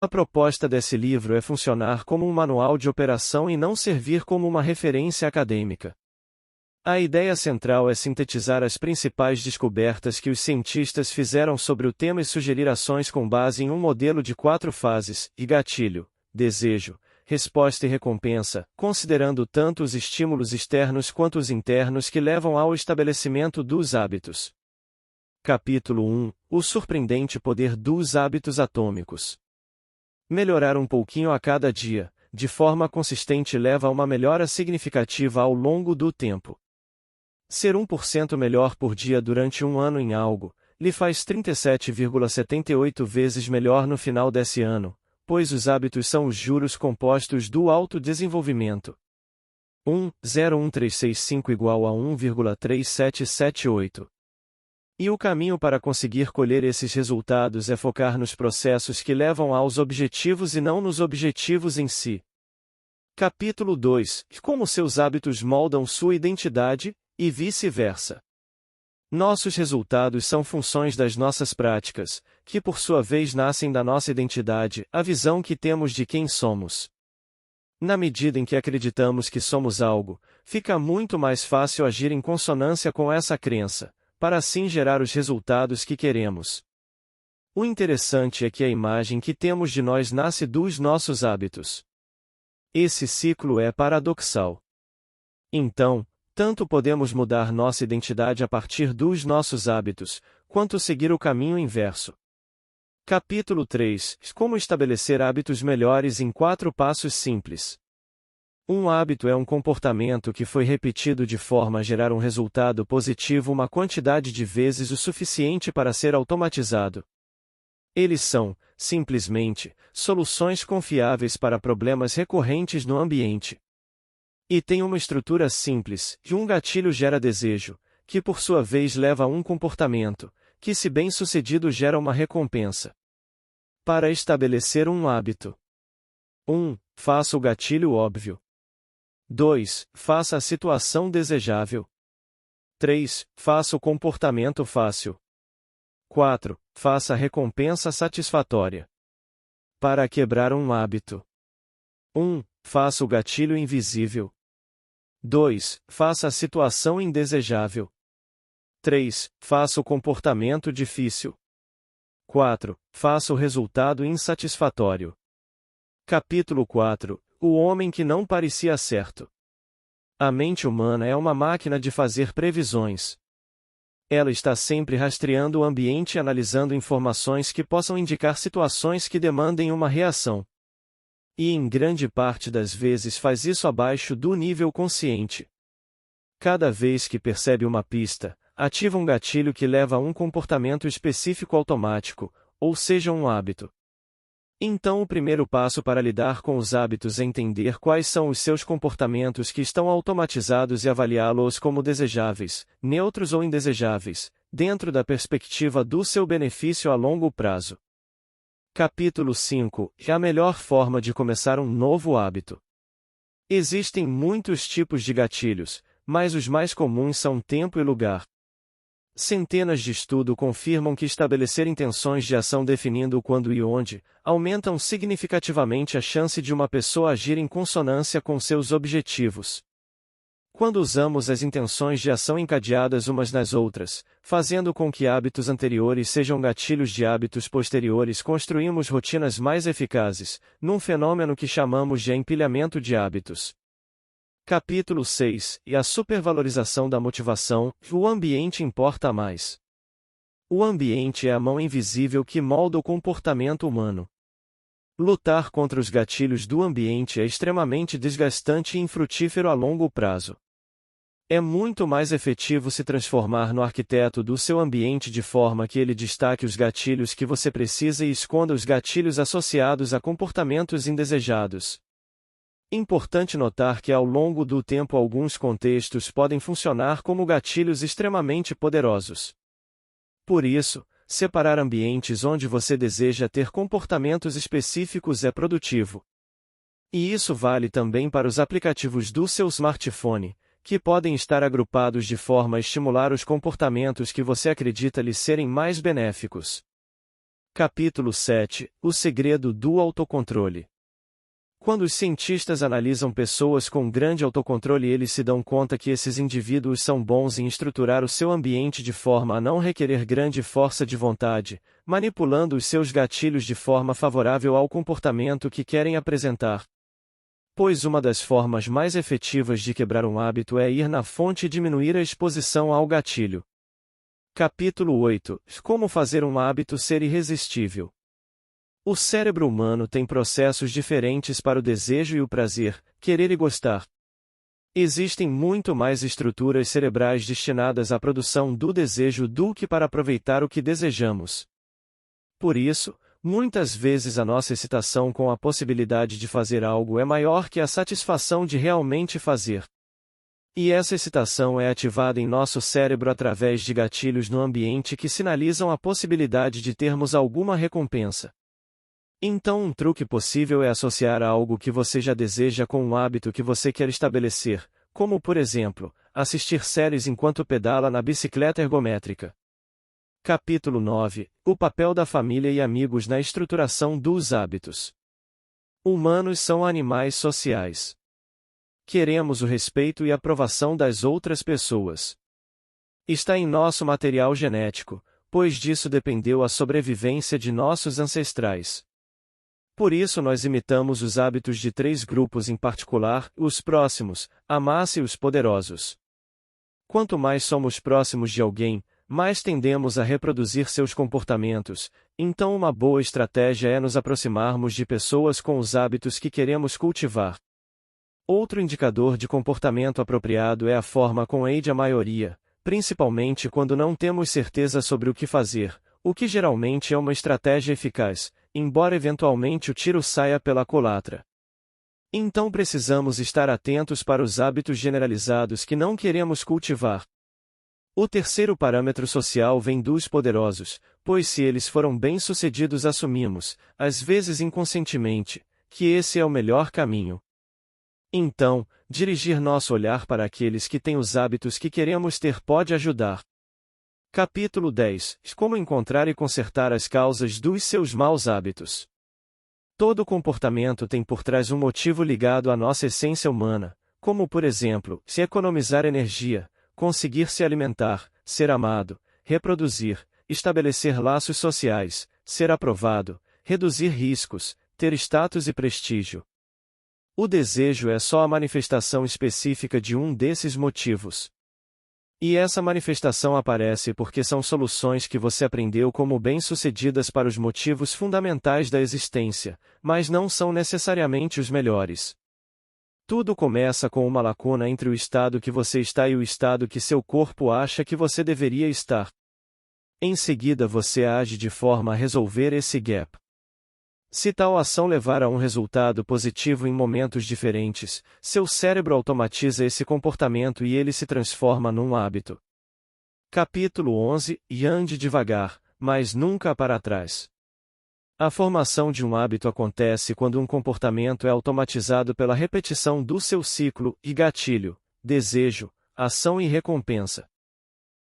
A proposta desse livro é funcionar como um manual de operação e não servir como uma referência acadêmica. A ideia central é sintetizar as principais descobertas que os cientistas fizeram sobre o tema e sugerir ações com base em um modelo de 4 fases, e gatilho, desejo, resposta e recompensa, considerando tanto os estímulos externos quanto os internos que levam ao estabelecimento dos hábitos. Capítulo 1 – O surpreendente poder dos hábitos atômicos. Melhorar um pouquinho a cada dia, de forma consistente leva a uma melhora significativa ao longo do tempo. Ser 1% melhor por dia durante um ano em algo, lhe faz 37,78 vezes melhor no final desse ano, pois os hábitos são os juros compostos do autodesenvolvimento. 1,01365 igual a 1,3778. E o caminho para conseguir colher esses resultados é focar nos processos que levam aos objetivos e não nos objetivos em si. Capítulo 2 – Como seus hábitos moldam sua identidade, e vice-versa. Nossos resultados são funções das nossas práticas, que por sua vez nascem da nossa identidade, a visão que temos de quem somos. Na medida em que acreditamos que somos algo, fica muito mais fácil agir em consonância com essa crença, para assim gerar os resultados que queremos. O interessante é que a imagem que temos de nós nasce dos nossos hábitos. Esse ciclo é paradoxal. Então, tanto podemos mudar nossa identidade a partir dos nossos hábitos, quanto seguir o caminho inverso. Capítulo 3 – Como estabelecer hábitos melhores em 4 passos simples. Um hábito é um comportamento que foi repetido de forma a gerar um resultado positivo uma quantidade de vezes o suficiente para ser automatizado. Eles são, simplesmente, soluções confiáveis para problemas recorrentes no ambiente. E tem uma estrutura simples, e um gatilho gera desejo, que por sua vez leva a um comportamento, que se bem-sucedido gera uma recompensa. Para estabelecer um hábito. 1. Faça o gatilho óbvio. 2. Faça a situação desejável. 3. Faça o comportamento fácil. 4. Faça a recompensa satisfatória. Para quebrar um hábito. 1. Faça o gatilho invisível. 2. Faça a situação indesejável. 3. Faça o comportamento difícil. 4. Faça o resultado insatisfatório. Capítulo 4 – O homem que não parecia certo. A mente humana é uma máquina de fazer previsões. Ela está sempre rastreando o ambiente e analisando informações que possam indicar situações que demandem uma reação. E em grande parte das vezes faz isso abaixo do nível consciente. Cada vez que percebe uma pista, ativa um gatilho que leva a um comportamento específico automático, ou seja um hábito. Então o primeiro passo para lidar com os hábitos é entender quais são os seus comportamentos que estão automatizados e avaliá-los como desejáveis, neutros ou indesejáveis, dentro da perspectiva do seu benefício a longo prazo. Capítulo 5 – A melhor forma de começar um novo hábito. Existem muitos tipos de gatilhos, mas os mais comuns são tempo e lugar. Centenas de estudos confirmam que estabelecer intenções de ação definindo o quando e onde, aumentam significativamente a chance de uma pessoa agir em consonância com seus objetivos. Quando usamos as intenções de ação encadeadas umas nas outras, fazendo com que hábitos anteriores sejam gatilhos de hábitos posteriores, construímos rotinas mais eficazes, num fenômeno que chamamos de empilhamento de hábitos. Capítulo 6 – E a supervalorização da motivação, o ambiente importa mais. O ambiente é a mão invisível que molda o comportamento humano. Lutar contra os gatilhos do ambiente é extremamente desgastante e infrutífero a longo prazo. É muito mais efetivo se transformar no arquiteto do seu ambiente de forma que ele destaque os gatilhos que você precisa e esconda os gatilhos associados a comportamentos indesejados. Importante notar que ao longo do tempo alguns contextos podem funcionar como gatilhos extremamente poderosos. Por isso, separar ambientes onde você deseja ter comportamentos específicos é produtivo. E isso vale também para os aplicativos do seu smartphone, que podem estar agrupados de forma a estimular os comportamentos que você acredita lhes serem mais benéficos. Capítulo 7 – O segredo do autocontrole. Quando os cientistas analisam pessoas com grande autocontrole, eles se dão conta que esses indivíduos são bons em estruturar o seu ambiente de forma a não requerer grande força de vontade, manipulando os seus gatilhos de forma favorável ao comportamento que querem apresentar. Pois uma das formas mais efetivas de quebrar um hábito é ir na fonte e diminuir a exposição ao gatilho. Capítulo 8 – Como fazer um hábito ser irresistível. O cérebro humano tem processos diferentes para o desejo e o prazer, querer e gostar. Existem muito mais estruturas cerebrais destinadas à produção do desejo do que para aproveitar o que desejamos. Por isso, muitas vezes a nossa excitação com a possibilidade de fazer algo é maior que a satisfação de realmente fazer. E essa excitação é ativada em nosso cérebro através de gatilhos no ambiente que sinalizam a possibilidade de termos alguma recompensa. Então, um truque possível é associar algo que você já deseja com um hábito que você quer estabelecer, como, por exemplo, assistir séries enquanto pedala na bicicleta ergométrica. Capítulo 9 – O papel da família e amigos na estruturação dos hábitos. Humanos são animais sociais. Queremos o respeito e aprovação das outras pessoas. Está em nosso material genético, pois disso dependeu a sobrevivência de nossos ancestrais. Por isso nós imitamos os hábitos de 3 grupos em particular, os próximos, a massa e os poderosos. Quanto mais somos próximos de alguém, mais tendemos a reproduzir seus comportamentos, então uma boa estratégia é nos aproximarmos de pessoas com os hábitos que queremos cultivar. Outro indicador de comportamento apropriado é a forma com a maioria, principalmente quando não temos certeza sobre o que fazer, o que geralmente é uma estratégia eficaz, embora eventualmente o tiro saia pela culatra. Então precisamos estar atentos para os hábitos generalizados que não queremos cultivar. O terceiro parâmetro social vem dos poderosos, pois se eles foram bem-sucedidos assumimos, às vezes inconscientemente, que esse é o melhor caminho. Então, dirigir nosso olhar para aqueles que têm os hábitos que queremos ter pode ajudar. Capítulo 10 – Como encontrar e consertar as causas dos seus maus hábitos. Todo comportamento tem por trás um motivo ligado à nossa essência humana, como por exemplo, se economizar energia, conseguir se alimentar, ser amado, reproduzir, estabelecer laços sociais, ser aprovado, reduzir riscos, ter status e prestígio. O desejo é só a manifestação específica de um desses motivos. E essa manifestação aparece porque são soluções que você aprendeu como bem-sucedidas para os motivos fundamentais da existência, mas não são necessariamente os melhores. Tudo começa com uma lacuna entre o estado que você está e o estado que seu corpo acha que você deveria estar. Em seguida você age de forma a resolver esse gap. Se tal ação levar a um resultado positivo em momentos diferentes, seu cérebro automatiza esse comportamento e ele se transforma num hábito. Capítulo 11 – E ande devagar, mas nunca para trás. A formação de um hábito acontece quando um comportamento é automatizado pela repetição do seu ciclo e gatilho, desejo, ação e recompensa.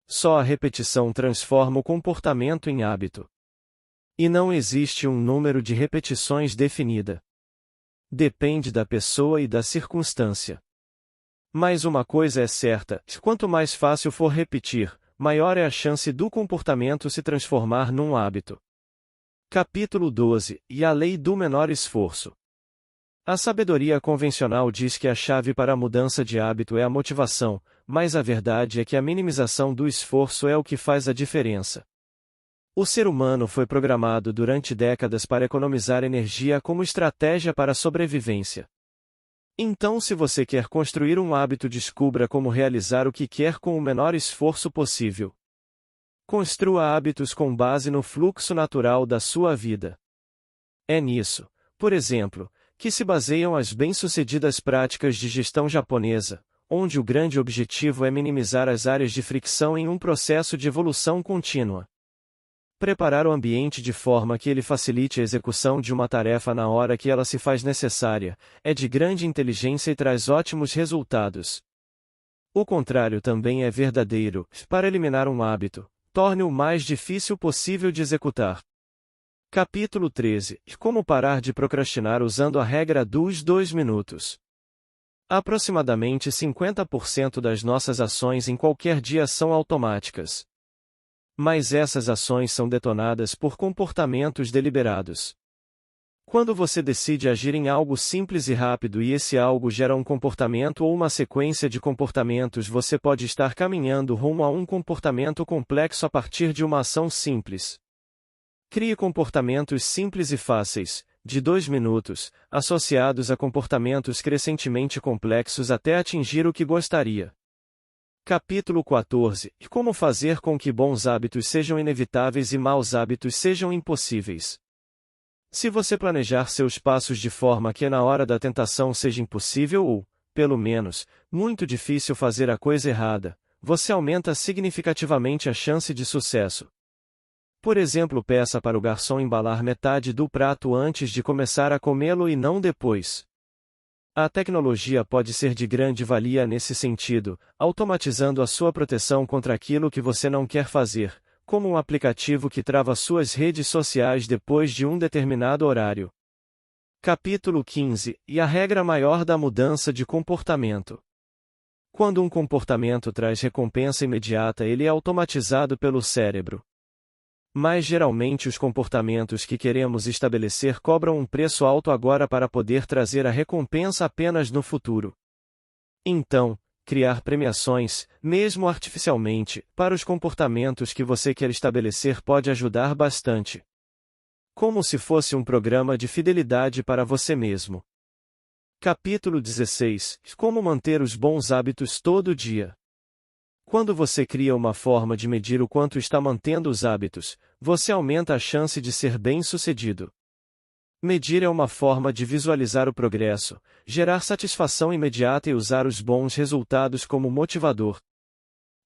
Só a repetição transforma o comportamento em hábito. E não existe um número de repetições definida. Depende da pessoa e da circunstância. Mas uma coisa é certa: quanto mais fácil for repetir, maior é a chance do comportamento se transformar num hábito. Capítulo 12 – E a lei do menor esforço. A sabedoria convencional diz que a chave para a mudança de hábito é a motivação, mas a verdade é que a minimização do esforço é o que faz a diferença. O ser humano foi programado durante décadas para economizar energia como estratégia para a sobrevivência. Então, se você quer construir um hábito, descubra como realizar o que quer com o menor esforço possível. Construa hábitos com base no fluxo natural da sua vida. É nisso, por exemplo, que se baseiam as bem-sucedidas práticas de gestão japonesa, onde o grande objetivo é minimizar as áreas de fricção em um processo de evolução contínua. Preparar o ambiente de forma que ele facilite a execução de uma tarefa na hora que ela se faz necessária, é de grande inteligência e traz ótimos resultados. O contrário também é verdadeiro: para eliminar um hábito, torne-o mais difícil possível de executar. Capítulo 13. Como parar de procrastinar usando a regra dos 2 minutos. Aproximadamente 50% das nossas ações em qualquer dia são automáticas. Mas essas ações são detonadas por comportamentos deliberados. Quando você decide agir em algo simples e rápido e esse algo gera um comportamento ou uma sequência de comportamentos, você pode estar caminhando rumo a um comportamento complexo a partir de uma ação simples. Crie comportamentos simples e fáceis, de 2 minutos, associados a comportamentos crescentemente complexos até atingir o que gostaria. Capítulo 14. Como fazer com que bons hábitos sejam inevitáveis e maus hábitos sejam impossíveis. Se você planejar seus passos de forma que na hora da tentação seja impossível ou, pelo menos, muito difícil fazer a coisa errada, você aumenta significativamente a chance de sucesso. Por exemplo, peça para o garçom embalar metade do prato antes de começar a comê-lo e não depois. A tecnologia pode ser de grande valia nesse sentido, automatizando a sua proteção contra aquilo que você não quer fazer, como um aplicativo que trava suas redes sociais depois de um determinado horário. Capítulo 15. A regra maior da mudança de comportamento. Quando um comportamento traz recompensa imediata, ele é automatizado pelo cérebro. Mas geralmente os comportamentos que queremos estabelecer cobram um preço alto agora para poder trazer a recompensa apenas no futuro. Então, criar premiações, mesmo artificialmente, para os comportamentos que você quer estabelecer pode ajudar bastante. Como se fosse um programa de fidelidade para você mesmo. Capítulo 16. Como manter os bons hábitos todo dia. Quando você cria uma forma de medir o quanto está mantendo os hábitos, você aumenta a chance de ser bem-sucedido. Medir é uma forma de visualizar o progresso, gerar satisfação imediata e usar os bons resultados como motivador.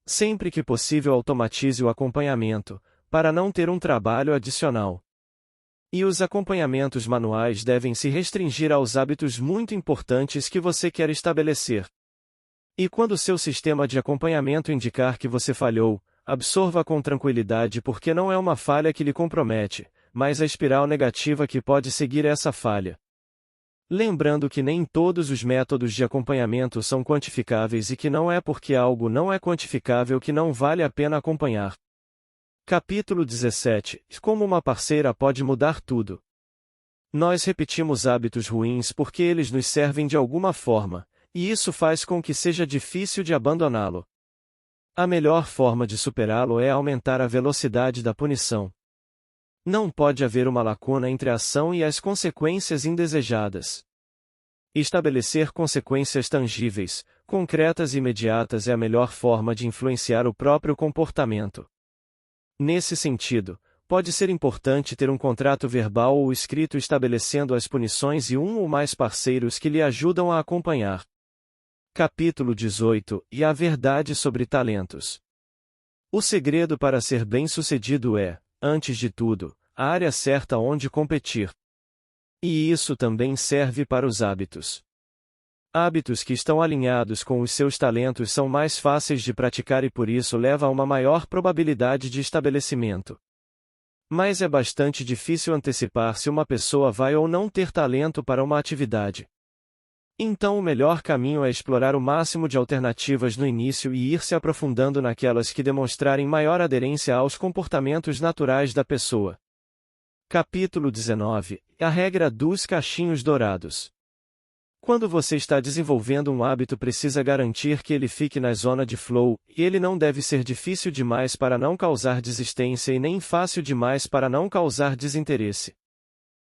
Sempre que possível, automatize o acompanhamento, para não ter um trabalho adicional. E os acompanhamentos manuais devem se restringir aos hábitos muito importantes que você quer estabelecer. E quando seu sistema de acompanhamento indicar que você falhou, absorva com tranquilidade, porque não é uma falha que lhe compromete, mas a espiral negativa que pode seguir essa falha. Lembrando que nem todos os métodos de acompanhamento são quantificáveis e que não é porque algo não é quantificável que não vale a pena acompanhar. Capítulo 17. Como uma parceira pode mudar tudo. Nós repetimos hábitos ruins porque eles nos servem de alguma forma, e isso faz com que seja difícil de abandoná-lo. A melhor forma de superá-lo é aumentar a velocidade da punição. Não pode haver uma lacuna entre a ação e as consequências indesejadas. Estabelecer consequências tangíveis, concretas e imediatas é a melhor forma de influenciar o próprio comportamento. Nesse sentido, pode ser importante ter um contrato verbal ou escrito estabelecendo as punições e um ou mais parceiros que lhe ajudam a acompanhar. Capítulo 18. A verdade sobre talentos. O segredo para ser bem-sucedido é, antes de tudo, a área certa onde competir. E isso também serve para os hábitos. Hábitos que estão alinhados com os seus talentos são mais fáceis de praticar e por isso leva a uma maior probabilidade de estabelecimento. Mas é bastante difícil antecipar se uma pessoa vai ou não ter talento para uma atividade. Então o melhor caminho é explorar o máximo de alternativas no início e ir se aprofundando naquelas que demonstrarem maior aderência aos comportamentos naturais da pessoa. Capítulo 19. A regra dos cachinhos dourados. Quando você está desenvolvendo um hábito, precisa garantir que ele fique na zona de flow, e ele não deve ser difícil demais para não causar desistência e nem fácil demais para não causar desinteresse.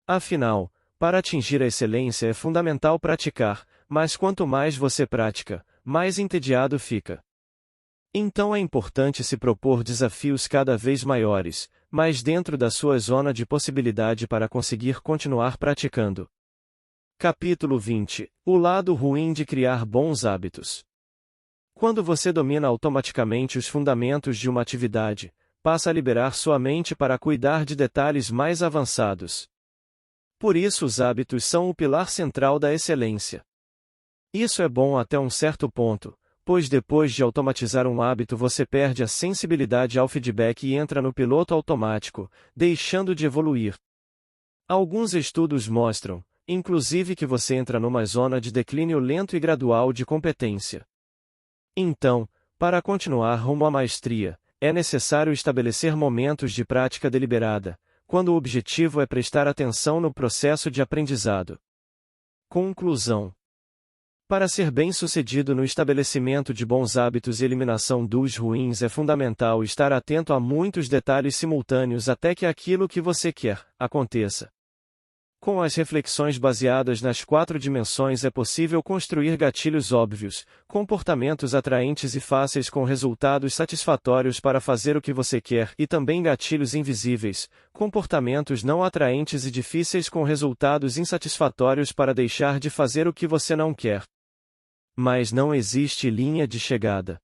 Afinal, para atingir a excelência é fundamental praticar, mas quanto mais você pratica, mais entediado fica. Então é importante se propor desafios cada vez maiores, mas dentro da sua zona de possibilidade para conseguir continuar praticando. Capítulo 20. O lado ruim de criar bons hábitos. Quando você domina automaticamente os fundamentos de uma atividade, passa a liberar sua mente para cuidar de detalhes mais avançados. Por isso os hábitos são o pilar central da excelência. Isso é bom até um certo ponto, pois depois de automatizar um hábito você perde a sensibilidade ao feedback e entra no piloto automático, deixando de evoluir. Alguns estudos mostram, inclusive, que você entra numa zona de declínio lento e gradual de competência. Então, para continuar rumo à maestria, é necessário estabelecer momentos de prática deliberada, quando o objetivo é prestar atenção no processo de aprendizado. Conclusão: para ser bem-sucedido no estabelecimento de bons hábitos e eliminação dos ruins, é fundamental estar atento a muitos detalhes simultâneos até que aquilo que você quer aconteça. Com as reflexões baseadas nas 4 dimensões é possível construir gatilhos óbvios, comportamentos atraentes e fáceis com resultados satisfatórios para fazer o que você quer, e também gatilhos invisíveis, comportamentos não atraentes e difíceis com resultados insatisfatórios para deixar de fazer o que você não quer. Mas não existe linha de chegada.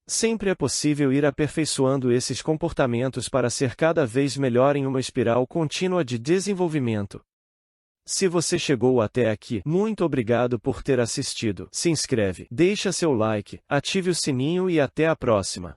Sempre é possível ir aperfeiçoando esses comportamentos para ser cada vez melhor em uma espiral contínua de desenvolvimento. Se você chegou até aqui, muito obrigado por ter assistido. Se inscreve, deixa seu like, ative o sininho e até a próxima.